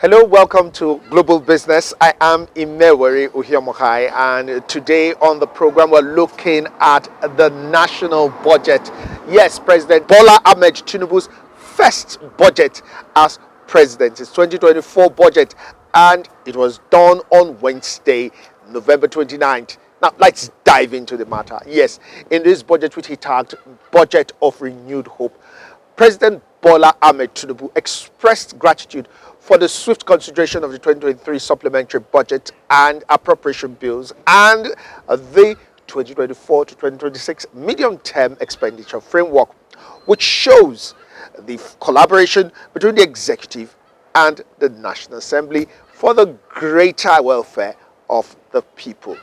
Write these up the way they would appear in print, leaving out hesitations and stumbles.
Hello, welcome to Global Business. I am Imewere Uhiomohai, and today on the program we're looking at the national budget. Yes, President Bola Ahmed Tinubu's first budget as president. It's 2024 budget, and it was done on Wednesday, November 29th. Now, let's dive into the matter. Yes, in this budget, which he tagged Budget of Renewed Hope, President Bola Ahmed Tinubu expressed gratitude for the swift consideration of the 2023 supplementary budget and appropriation bills and the 2024 to 2026 medium-term expenditure framework, which shows the collaboration between the executive and the National Assembly for the greater welfare of the people.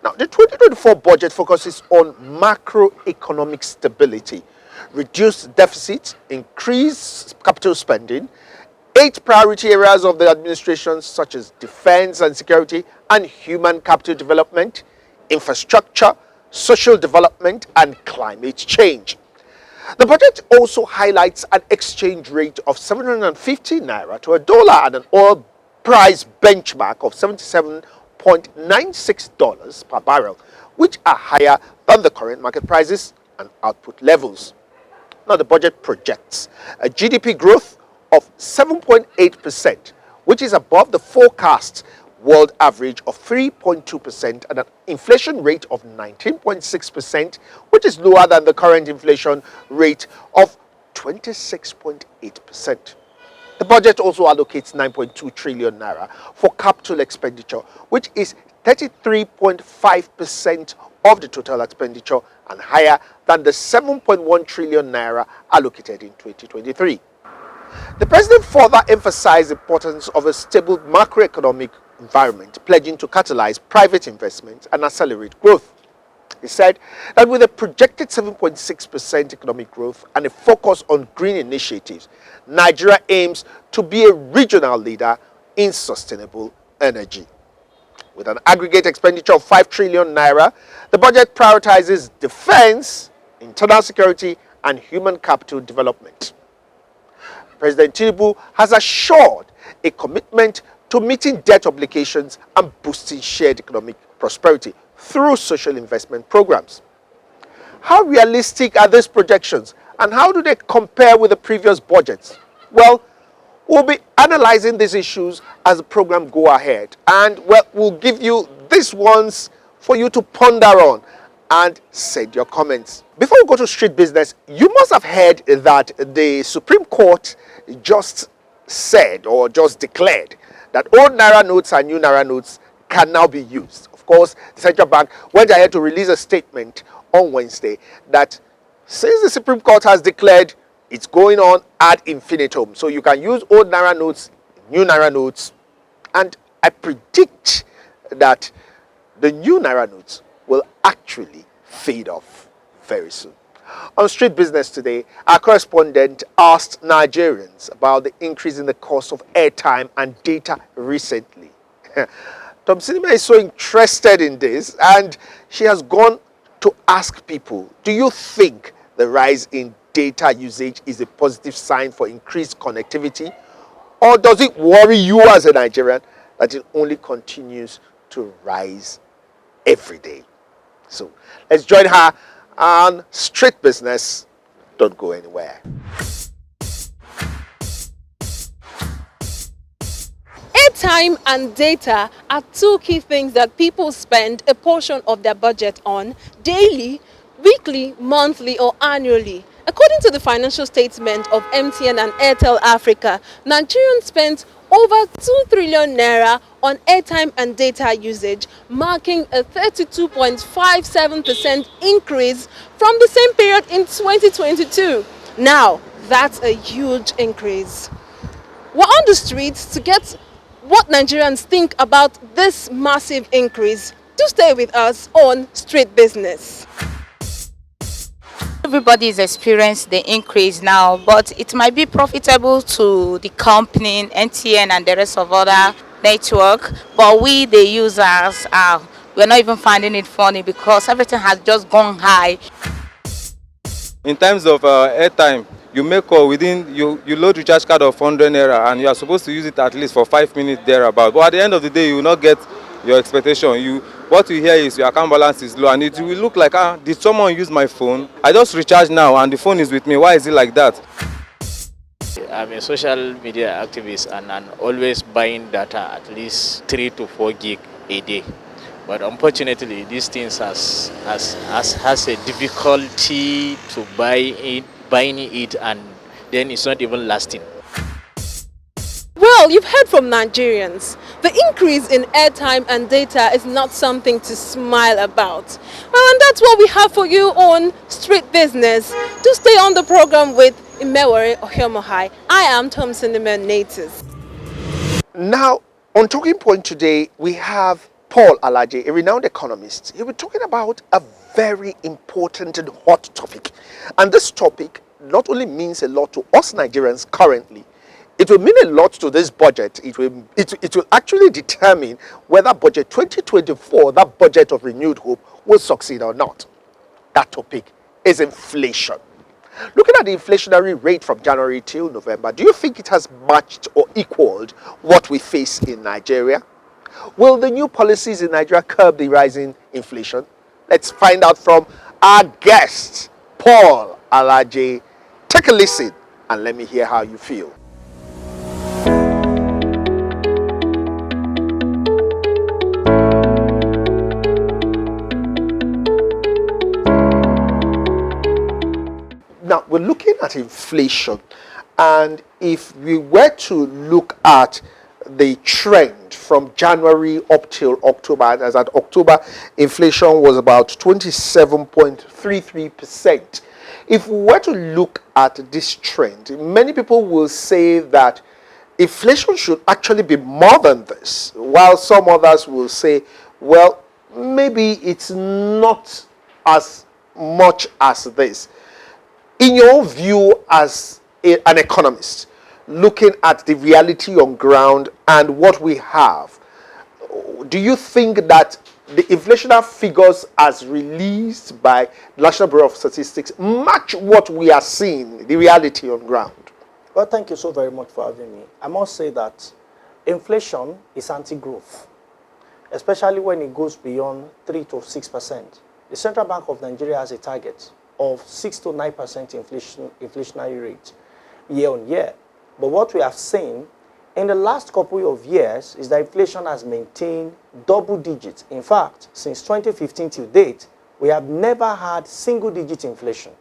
Now, the 2024 budget focuses on macroeconomic stability, reduced deficits, increased capital spending, 8 priority areas of the administration such as defense and security and human capital development, infrastructure, social development and climate change. The budget also highlights an exchange rate of 750 naira to a dollar and an oil price benchmark of $77.96 per barrel, which are higher than the current market prices and output levels. Now, the budget projects a GDP growth of 7.8%, which is above the forecast world average of 3.2%, and an inflation rate of 19.6%, which is lower than the current inflation rate of 26.8%. The budget also allocates 9.2 trillion naira for capital expenditure, which is 33.5% of the total expenditure and higher than the 7.1 trillion naira allocated in 2023. The president further emphasized the importance of a stable macroeconomic environment, pledging to catalyze private investment and accelerate growth. He said that with a projected 7.6% economic growth and a focus on green initiatives, Nigeria aims to be a regional leader in sustainable energy. With an aggregate expenditure of 5 trillion naira, the budget prioritizes defense, internal security, and human capital development. President Tinubu has assured a commitment to meeting debt obligations and boosting shared economic prosperity through social investment programs. How realistic are these projections, and how do they compare with the previous budgets? Well, we'll be analyzing these issues as the program go ahead, and we'll give you these ones for you to ponder on and send your comments. Before we go to street business, you must have heard that the Supreme Court just said or just declared that old Naira notes and new Naira notes can now be used. Of course, the central bank went ahead to release a statement on Wednesday that since the Supreme Court has declared, it's going on ad infinitum. So you can use old Naira notes, new Naira notes, and I predict that the new Naira notes will actually fade off very soon. On Street Business today, our correspondent asked Nigerians about the increase in the cost of airtime and data recently. Tom Sinima is so interested in this, and she has gone to ask people, do you think the rise in data usage is a positive sign for increased connectivity, or does it worry you as a Nigerian that it only continues to rise every day? So let's join her on Street Business. Don't go anywhere. Airtime and data are two key things that people spend a portion of their budget on daily, weekly, monthly, or annually. According to the financial statement of MTN and Airtel Africa, Nigerians spent over 2 trillion naira on airtime and data usage, marking a 32.57% increase from the same period in 2022. Now, that's a huge increase. We're on the streets to get what Nigerians think about this massive increase. Do stay with us on Street Business. Everybody is experiencing the increase now, but it might be profitable to the company, MTN and the rest of other network. But we, the users, we're not even finding it funny because everything has just gone high. In terms of airtime, you make call within, you load recharge card of 100 naira and you are supposed to use it at least for 5 minutes thereabout. But at the end of the day, you will not get your expectation. What you hear is your account balance is low and it will look like, did someone use my phone? I just recharge now and the phone is with me. Why is it like that? I'm a social media activist and I'm always buying data at least 3 to 4 gig a day. But unfortunately, these things has a difficulty to buying it, and then it's not even lasting. Well, you've heard from Nigerians. The increase in airtime and data is not something to smile about. Well, and that's what we have for you on Street Business. Do stay on the program with Imewere Ohiomohai. I am Thompson Natus. Now, on Talking Point today, we have Paul Alaje, a renowned economist. He'll be talking about a very important and hot topic. And this topic not only means a lot to us Nigerians currently, it will mean a lot to this budget. It will actually determine whether budget 2024, that budget of renewed hope, will succeed or not. That topic is inflation. Looking at the inflationary rate from January till November, do you think it has matched or equaled what we face in Nigeria? Will the new policies in Nigeria curb the rising inflation? Let's find out from our guest, Paul Alaje. Take a listen and let me hear how you feel. Now, we're looking at inflation, and if we were to look at the trend from January up till October, as at October, inflation was about 27.33%. If we were to look at this trend, many people will say that inflation should actually be more than this, while some others will say, well, maybe it's not as much as this. In your view as an economist, looking at the reality on ground and what we have, do you think that the inflationary figures as released by the National Bureau of Statistics match what we are seeing, the reality on ground? Well, thank you so very much for having me. I must say that inflation is anti-growth, especially when it goes beyond 3 to 6%. The Central Bank of Nigeria has a target of 6 to 9% inflationary rate year on year. But what we have seen in the last couple of years is that inflation has maintained double digits. In fact, since 2015 till date, we have never had single-digit inflation.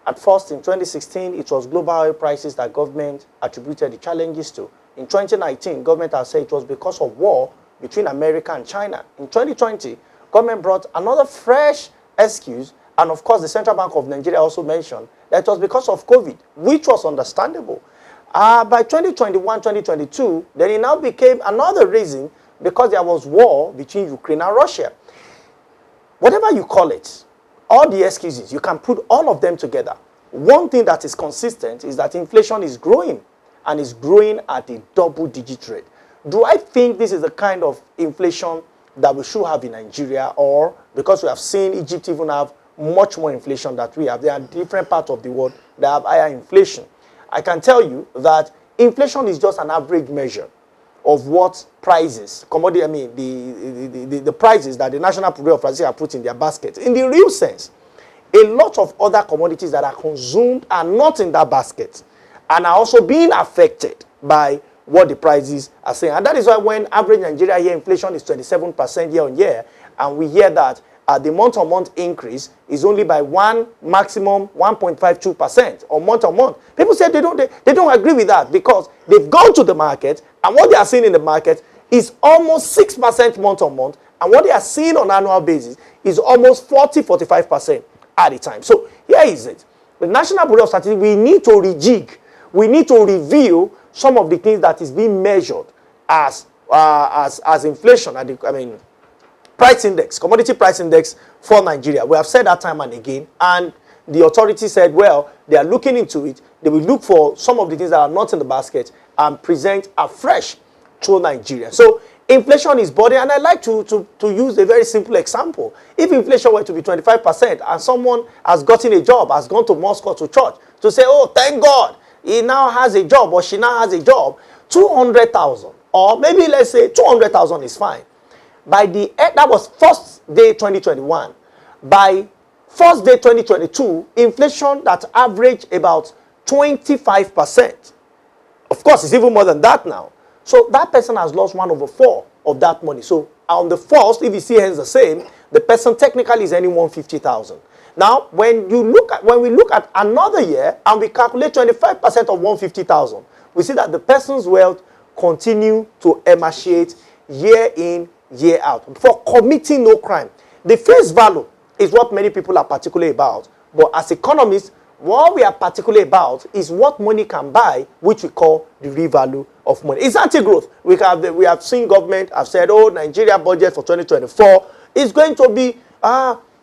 At first, in 2016, it was global oil prices that government attributed the challenges to. In 2019, government has said it was because of war between America and China. In 2020, government brought another fresh excuse. And of course, the Central Bank of Nigeria also mentioned that it was because of COVID, which was understandable. By 2021, 2022, then it now became another reason because there was war between Ukraine and Russia. Whatever you call it, all the excuses, you can put all of them together. One thing that is consistent is that inflation is growing, and is growing at a double-digit rate. Do I think this is the kind of inflation that we should have in Nigeria, or because we have seen Egypt even have much more inflation than we have? There are different parts of the world that have higher inflation. I can tell you that inflation is just an average measure of what prices, commodity, the prices that the National Bureau of Statistics have put in their basket. In the real sense, a lot of other commodities that are consumed are not in that basket and are also being affected by what the prices are saying. And that is why when average Nigeria year inflation is 27% year on year, and we hear that the month-on-month increase is only by maximum 1.52% or month-on-month. People say they don't agree with that because they've gone to the market and what they are seeing in the market is almost 6% month-on-month, and what they are seeing on an annual basis is almost 40-45% at a time. So here is it. The National Bureau of Statistics, we need to rejig. We need to review some of the things that is being measured as inflation. Price index, commodity price index for Nigeria. We have said that time and again, and the authority said, well, they are looking into it. They will look for some of the things that are not in the basket and present afresh to Nigeria. So inflation is body, and I like to use a very simple example. If inflation were to be 25% and someone has gotten a job, has gone to Moscow to church to say, oh, thank God, he now has a job or she now has a job, 200,000, or maybe let's say 200,000 is fine. By the end, that was first day 2021. By first day 2022, inflation that averaged about 25%. Of course, it's even more than that now. So that person has lost 1/4 of that money. So on the first, if you see hands the same, the person technically is earning 150,000. Now, when we look at another year and we calculate 25% of 150,000, we see that the person's wealth continue to emaciate year in, year out for committing no crime. The face value is what many people are particularly about. But as economists, what we are particularly about is what money can buy, which we call the real value of money. It's anti-growth. We have seen government have said, oh, Nigeria budget for 2024 is going to be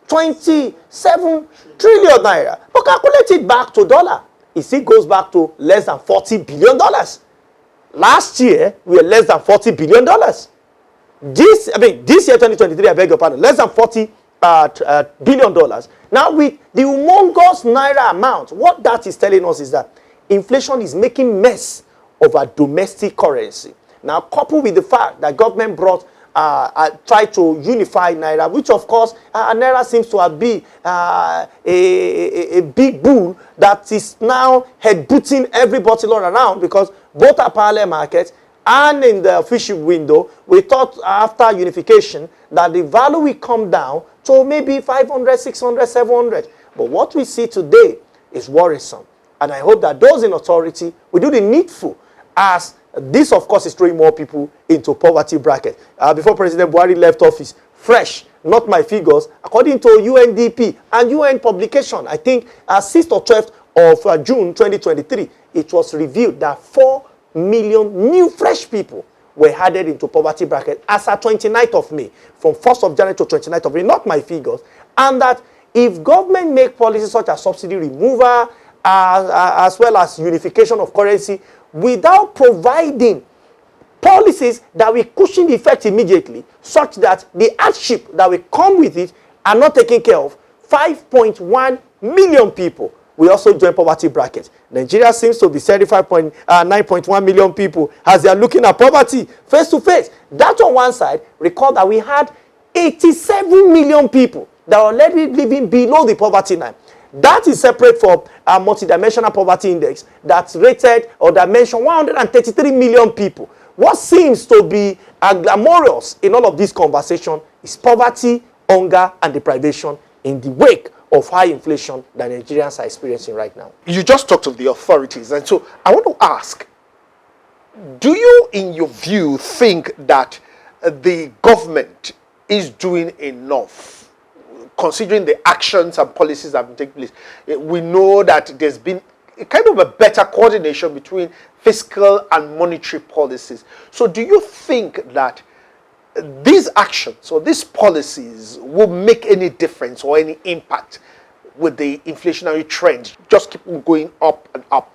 27 trillion naira. But calculate it back to dollar. It still goes back to less than $40 billion. Last year, we were less than $40 billion. This year, 2023, I beg your pardon, less than $40 billion. Now, with the humongous naira amount, what that is telling us is that inflation is making mess of our domestic currency. Now, coupled with the fact that government tried to unify naira, which of course naira seems to have been a big bull that is now head-butting everybody all around, because both our parallel markets and in the official window, we thought after unification that the value will come down to maybe 500, 600, 700. But what we see today is worrisome. And I hope that those in authority will do the needful, as this, of course, is throwing more people into poverty bracket. Before President Buhari left office, fresh, not my figures, according to UNDP and UN publication, I think 6th or 12th of June 2023, it was revealed that 4 million new fresh people were added into poverty bracket as at 29th of May, from 1st of January to 29th of May, not my figures. And that if government make policies such as subsidy removal, as well as unification of currency, without providing policies that will cushion the effect immediately, such that the hardship that will come with it are not taken care of, 5.1 million people will also join poverty bracket. Nigeria seems to be 9.1 million people as they are looking at poverty face to face. That on one side, recall that we had 87 million people that are already living below the poverty line. That is separate from a multidimensional poverty index that's rated or dimension 133 million people. What seems to be glamorous in all of this conversation is poverty, hunger, and deprivation in the wake of high inflation that Nigerians are experiencing right now. You just talked of the authorities, and so I want to ask, do you, in your view, think that the government is doing enough, considering the actions and policies that have been taking place? We know that there's been a kind of a better coordination between fiscal and monetary policies. So do you think that these actions or these policies will make any difference or any impact with the inflationary trend? Just keep going up and up.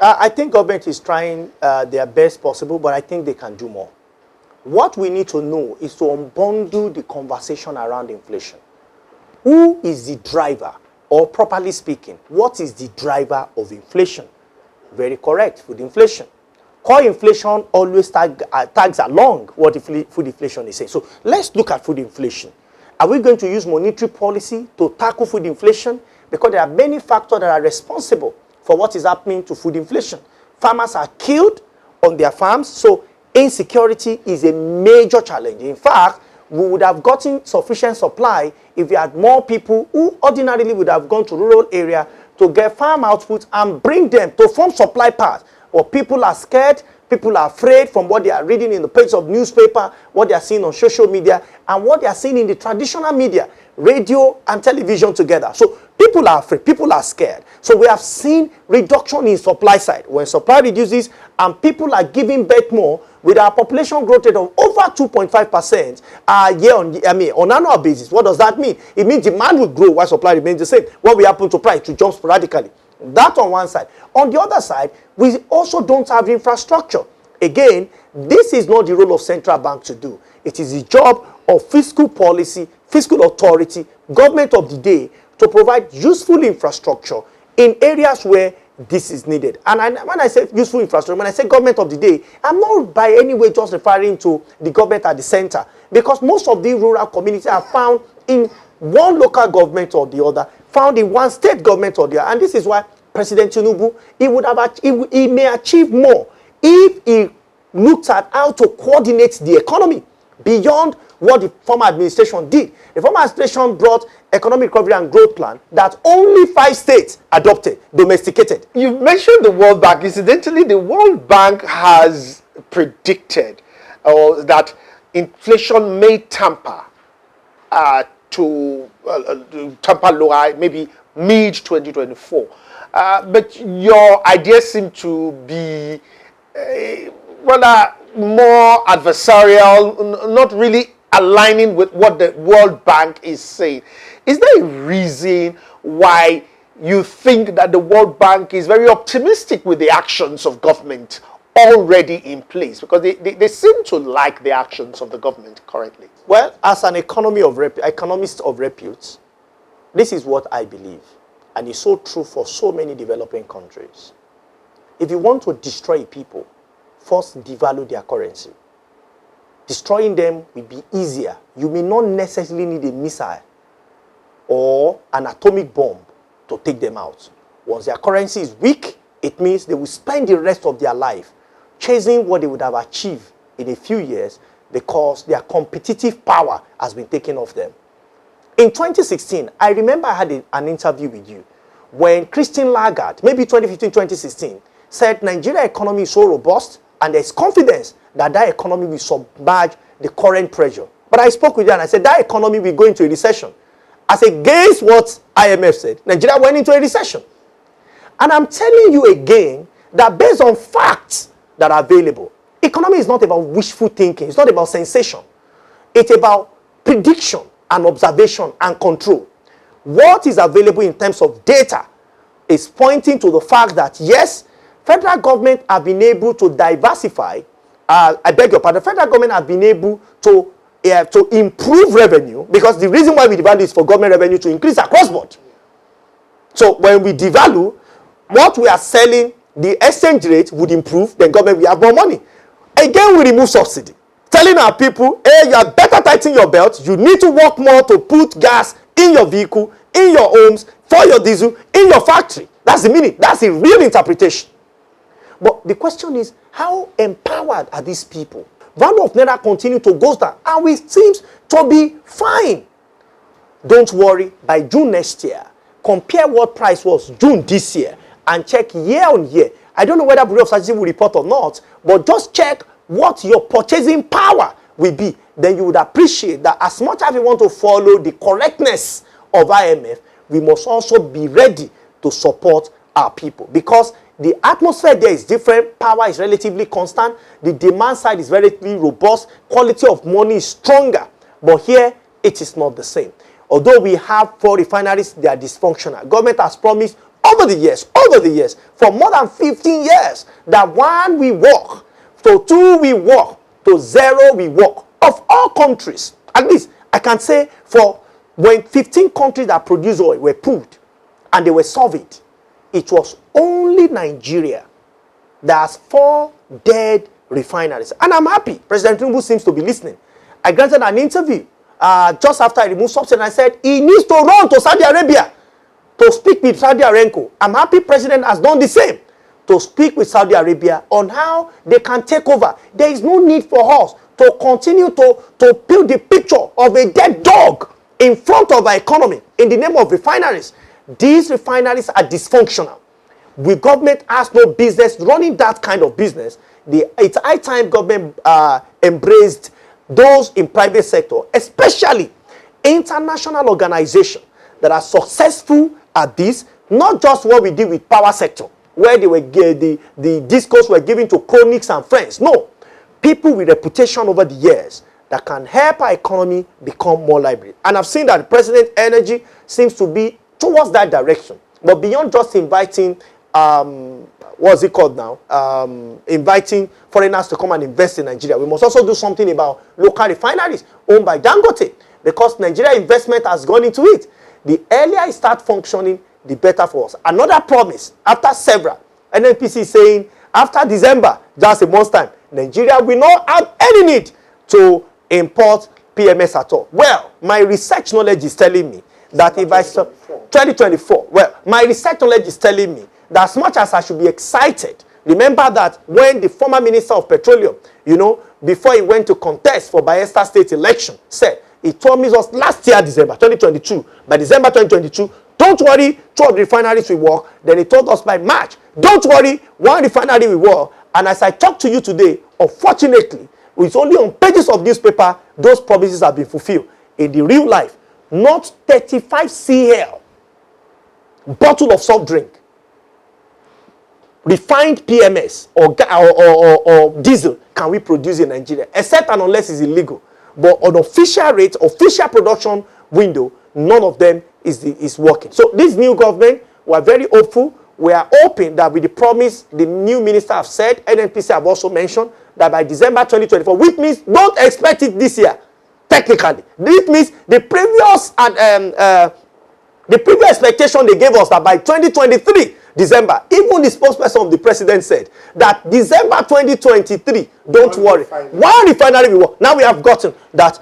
I think government is trying their best possible, but I think they can do more. What we need to know is to unbundle the conversation around inflation. Who is the driver? Or properly speaking, what is the driver of inflation? Very correct, food inflation. Core inflation always tags along what the food inflation is saying. So let's look at food inflation. Are we going to use monetary policy to tackle food inflation? Because there are many factors that are responsible for what is happening to food inflation. Farmers are killed on their farms, so insecurity is a major challenge. In fact, we would have gotten sufficient supply if we had more people who ordinarily would have gone to rural area to get farm output and bring them to form supply paths. But people are scared, people are afraid from what they are reading in the pages of newspaper, what they are seeing on social media, and what they are seeing in the traditional media, radio and television together. So people are afraid, people are scared. So we have seen reduction in supply side. When supply reduces and people are giving birth more, with our population growth rate of over 2.5% on annual basis, what does that mean? It means demand will grow while supply remains the same. What will happen to price? To jump sporadically. That on one side. On the other side, we also don't have infrastructure. Again, this is not the role of central bank to do. It is the job of fiscal policy, fiscal authority, government of the day to provide useful infrastructure in areas where this is needed. And when I say useful infrastructure, when I say government of the day, I'm not by any way just referring to the government at the center, because most of the rural communities are found in one local government or the other, found in one state government or the other. And this is why President Tinubu, he may achieve more if he looks at how to coordinate the economy beyond what the former administration did. The former administration brought economic recovery and growth plan that only 5 states adopted, domesticated. You mentioned the World Bank. Incidentally, the World Bank has predicted that inflation may tamper tamper lower, maybe mid-2024. But your ideas seem to be rather more adversarial, not really aligning with what the World Bank is saying. Is there a reason why you think that the World Bank is very optimistic with the actions of government already in place? Because they seem to like the actions of the government currently. Well, as an economist of repute, this is what I believe. And it's so true for so many developing countries. If you want to destroy people, first devalue their currency. Destroying them will be easier. You may not necessarily need a missile or an atomic bomb to take them out. Once their currency is weak, it means they will spend the rest of their life chasing what they would have achieved in a few years because their competitive power has been taken off them. In 2016, I remember I had an interview with you when Christine Lagarde, maybe 2015, 2016, said Nigeria economy is so robust and there's confidence that that economy will submerge the current pressure. But I spoke with her and I said that economy will go into a recession. As against what IMF said, Nigeria went into a recession. And I'm telling you again that based on facts that are available, economy is not about wishful thinking. It's not about sensation. It's about prediction and observation and control. What is available in terms of data is pointing to the fact that yes, federal government have been able to diversify. I beg your pardon. Federal government have been able to improve revenue, because the reason why we devalue is for government revenue to increase across board. So when we devalue, what we are selling, the exchange rate would improve, then government will have more money. Again, we remove subsidy, telling our people, hey, you are better tighten your belt. You need to work more to put gas in your vehicle, in your homes, for your diesel, in your factory. That's the meaning. That's the real interpretation. But the question is, how empowered are these people? Value of Naira continue to go down, and it seems to be fine. Don't worry, by June next year, compare what price was June this year, and check year on year. I don't know whether Bureau of Statistics will report or not, but just check what your purchasing power will be. Then you would appreciate that as much as we want to follow the correctness of IMF, we must also be ready to support our people, because the atmosphere there is different. Power is relatively constant. The demand side is relatively robust. Quality of money is stronger. But here, it is not the same. Although we have 4 refineries, they are dysfunctional. Government has promised over the years, for more than 15 years, that 1, we work, to 2, we work, to 0, we work. Of all countries, at least, I can say for when 15 countries that produce oil were pulled and they were surveyed, it was only Nigeria that has 4 dead refineries. And I'm happy President Tinubu seems to be listening. I granted an interview just after I removed subsidy, and I said he needs to run to Saudi Arabia to speak with Saudi Aramco. I'm happy President has done the same, to speak with Saudi Arabia on how they can take over. There is no need for us to continue to build the picture of a dead dog in front of our economy in the name of refineries. These refineries are dysfunctional. The government has no business running that kind of business. It's high time government embraced those in private sector, especially international organizations that are successful at this, not just what we did with power sector, where they were the discourse were given to cronies and friends. No, people with reputation over the years that can help our economy become more lively. And I've seen that the President's energy seems to be towards that direction. But beyond just inviting, what's it called now? Inviting foreigners to come and invest in Nigeria, we must also do something about local refineries owned by Dangote, because Nigeria investment has gone into it. The earlier it starts functioning, the better for us. Another promise, after several, NNPC is saying, after December, just a month's time, Nigeria will not have any need to import PMS at all. Well, my research knowledge is telling me that if I... 2024. Well, my research knowledge is telling me that as much as I should be excited, remember that when the former Minister of Petroleum, before he went to contest for Bayelsa State election, said, he promised us last year, December 2022, by December 2022, don't worry, 2 of the refineries will work. Then he told us by March, don't worry, 1 refinery will work. And as I talk to you today, unfortunately, it's only on pages of newspaper, those promises have been fulfilled. In the real life, not 35 CL bottle of soft drink, refined PMS or diesel can we produce in Nigeria, except and unless it's illegal. But on official rate, official production window, none of them is working. So this new government, we are very hopeful. We are hoping that with the promise the new minister have said, NNPC have also mentioned that by December 2024, which means don't expect it this year, technically. This means the previous expectation they gave us that by 2023, December, even the spokesperson of the president said that December 2023, don't worry, 1 refinery will work. Now we have gotten that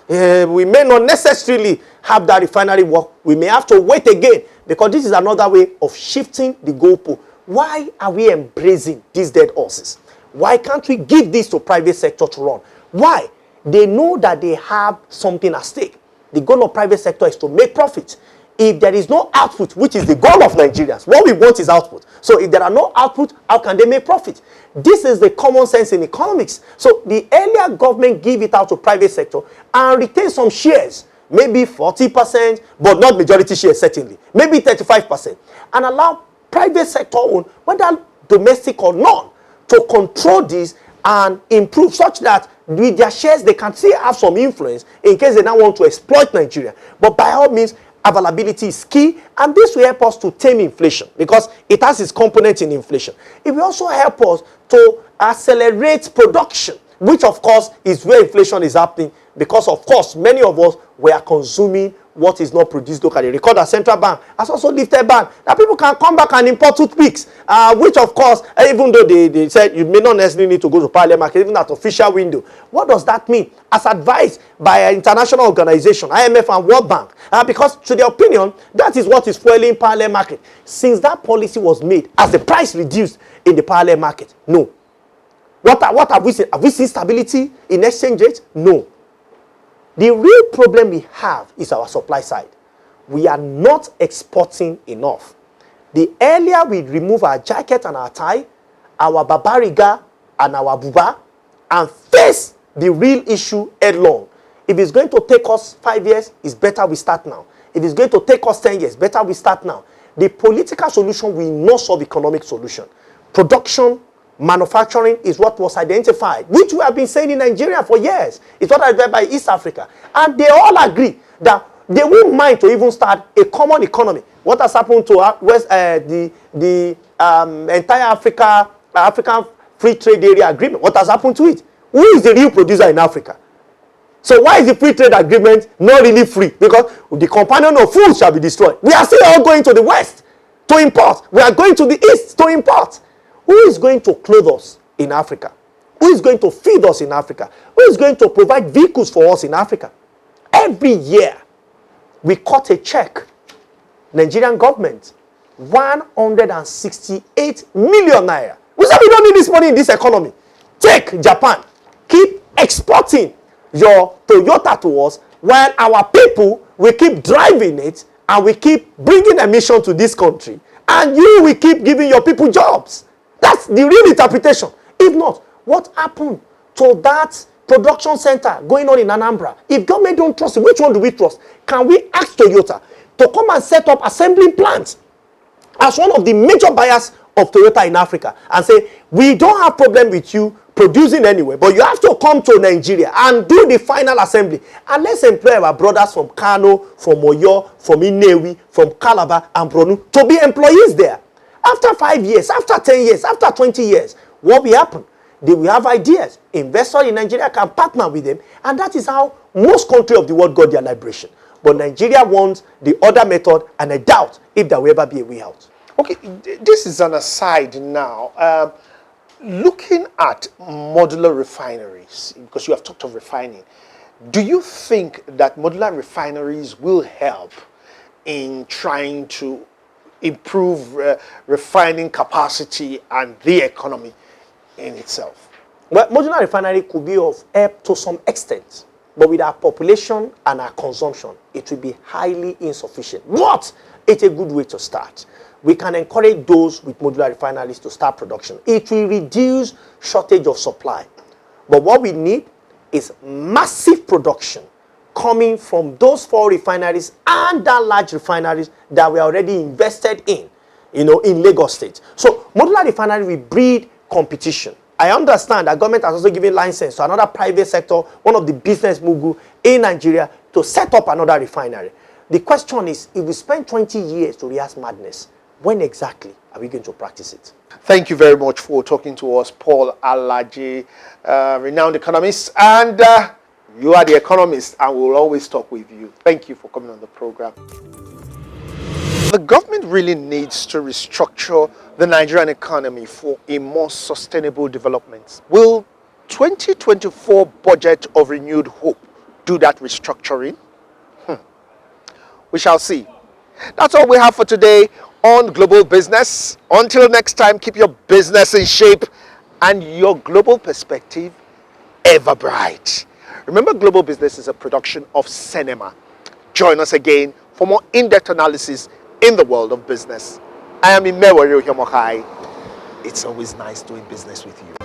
we may not necessarily have that refinery work. We may have to wait again because this is another way of shifting the goalpost. Why are we embracing these dead horses? Why can't we give this to private sector to run? Why? They know that they have something at stake. The goal of private sector is to make profit. If there is no output, which is the goal of Nigerians, what we want is output. So if there are no output, how can they make profit? This is the common sense in economics. So the earlier government give it out to private sector and retain some shares, maybe 40%, but not majority shares certainly, maybe 35%, and allow private sector own, whether domestic or non, to control this and improve such that with their shares they can still have some influence in case they now want to exploit Nigeria. But by all means, availability is key, and this will help us to tame inflation because it has its component in inflation. It will also help us to accelerate production, which of course is where inflation is happening because of course many of us were consuming what is not produced locally. Record that central bank has also lifted ban that people can come back and import toothpicks, which of course, even though they said you may not necessarily need to go to parallel market, even at official window. What does that mean? As advised by an international organization, IMF and World Bank, because to their opinion, that is what is fueling parallel market. Since that policy was made, has the price reduced in the parallel market? No. What have we seen? Have we seen stability in exchange rates? No. The real problem we have is our supply side. We are not exporting enough. The earlier we remove our jacket and our tie, our babariga and our buba, and face the real issue headlong. If it's going to take us 5 years, it's better we start now. If it's going to take us 10 years, better we start now. The political solution will not solve economic solution. Production, manufacturing is what was identified, which we have been saying in Nigeria for years. It's what identified by East Africa. And they all agree that they won't mind to even start a common economy. What has happened to the entire African Free Trade Area Agreement? What has happened to it? Who is the real producer in Africa? So why is the free trade agreement not really free? Because the companion of fools shall be destroyed. We are still all going to the west to import. We are going to the east to import. Who is going to clothe us in Africa? Who is going to feed us in Africa? Who is going to provide vehicles for us in Africa? Every year, we cut a check. Nigerian government, 168 million naira. We said we don't need this money in this economy. Take Japan. Keep exporting your Toyota to us while our people will keep driving it and we keep bringing emission to this country. And you will keep giving your people jobs. That's the real interpretation. If not, what happened to that production center going on in Anambra? If government don't trust it, which one do we trust? Can we ask Toyota to come and set up assembling plants as one of the major buyers of Toyota in Africa and say, we don't have problem with you producing anywhere, but you have to come to Nigeria and do the final assembly. And let's employ our brothers from Kano, from Oyo, from Inewi, from Calabar and Bronu to be employees there. After 5 years, after 10 years, after 20 years, what will happen? They will have ideas. Investors in Nigeria can partner with them, and that is how most countries of the world got their liberation. But Nigeria wants the other method, and I doubt if there will ever be a way out. Okay, this is an aside now. Looking at modular refineries, because you have talked of refining, do you think that modular refineries will help in trying to improve refining capacity and the economy in itself? Well, modular refinery could be of help to some extent, but with our population and our consumption, it will be highly insufficient. But it's a good way to start. We can encourage those with modular refineries to start production. It will reduce shortage of supply. But what we need is massive production coming from those 4 refineries and that large refineries that we are already invested in, in Lagos State. So modular refinery will breed competition. I understand that government has also given license to another private sector, one of the business mogul in Nigeria, to set up another refinery. The question is, if we spend 20 years to rehearse madness, when exactly are we going to practice it? Thank you very much for talking to us, Paul Alaje, renowned economist. And you are the economist, and we'll always talk with you. Thank you for coming on the program. The government really needs to restructure the Nigerian economy for a more sustainable development. Will 2024 budget of renewed hope do that restructuring? We shall see. That's all we have for today on Global Business. Until next time, keep your business in shape and your global perspective ever bright. Remember, Global Business is a production of Cinema. Join us again for more in-depth analysis in the world of business. I am Imewari Ohiomokai. It's always nice doing business with you.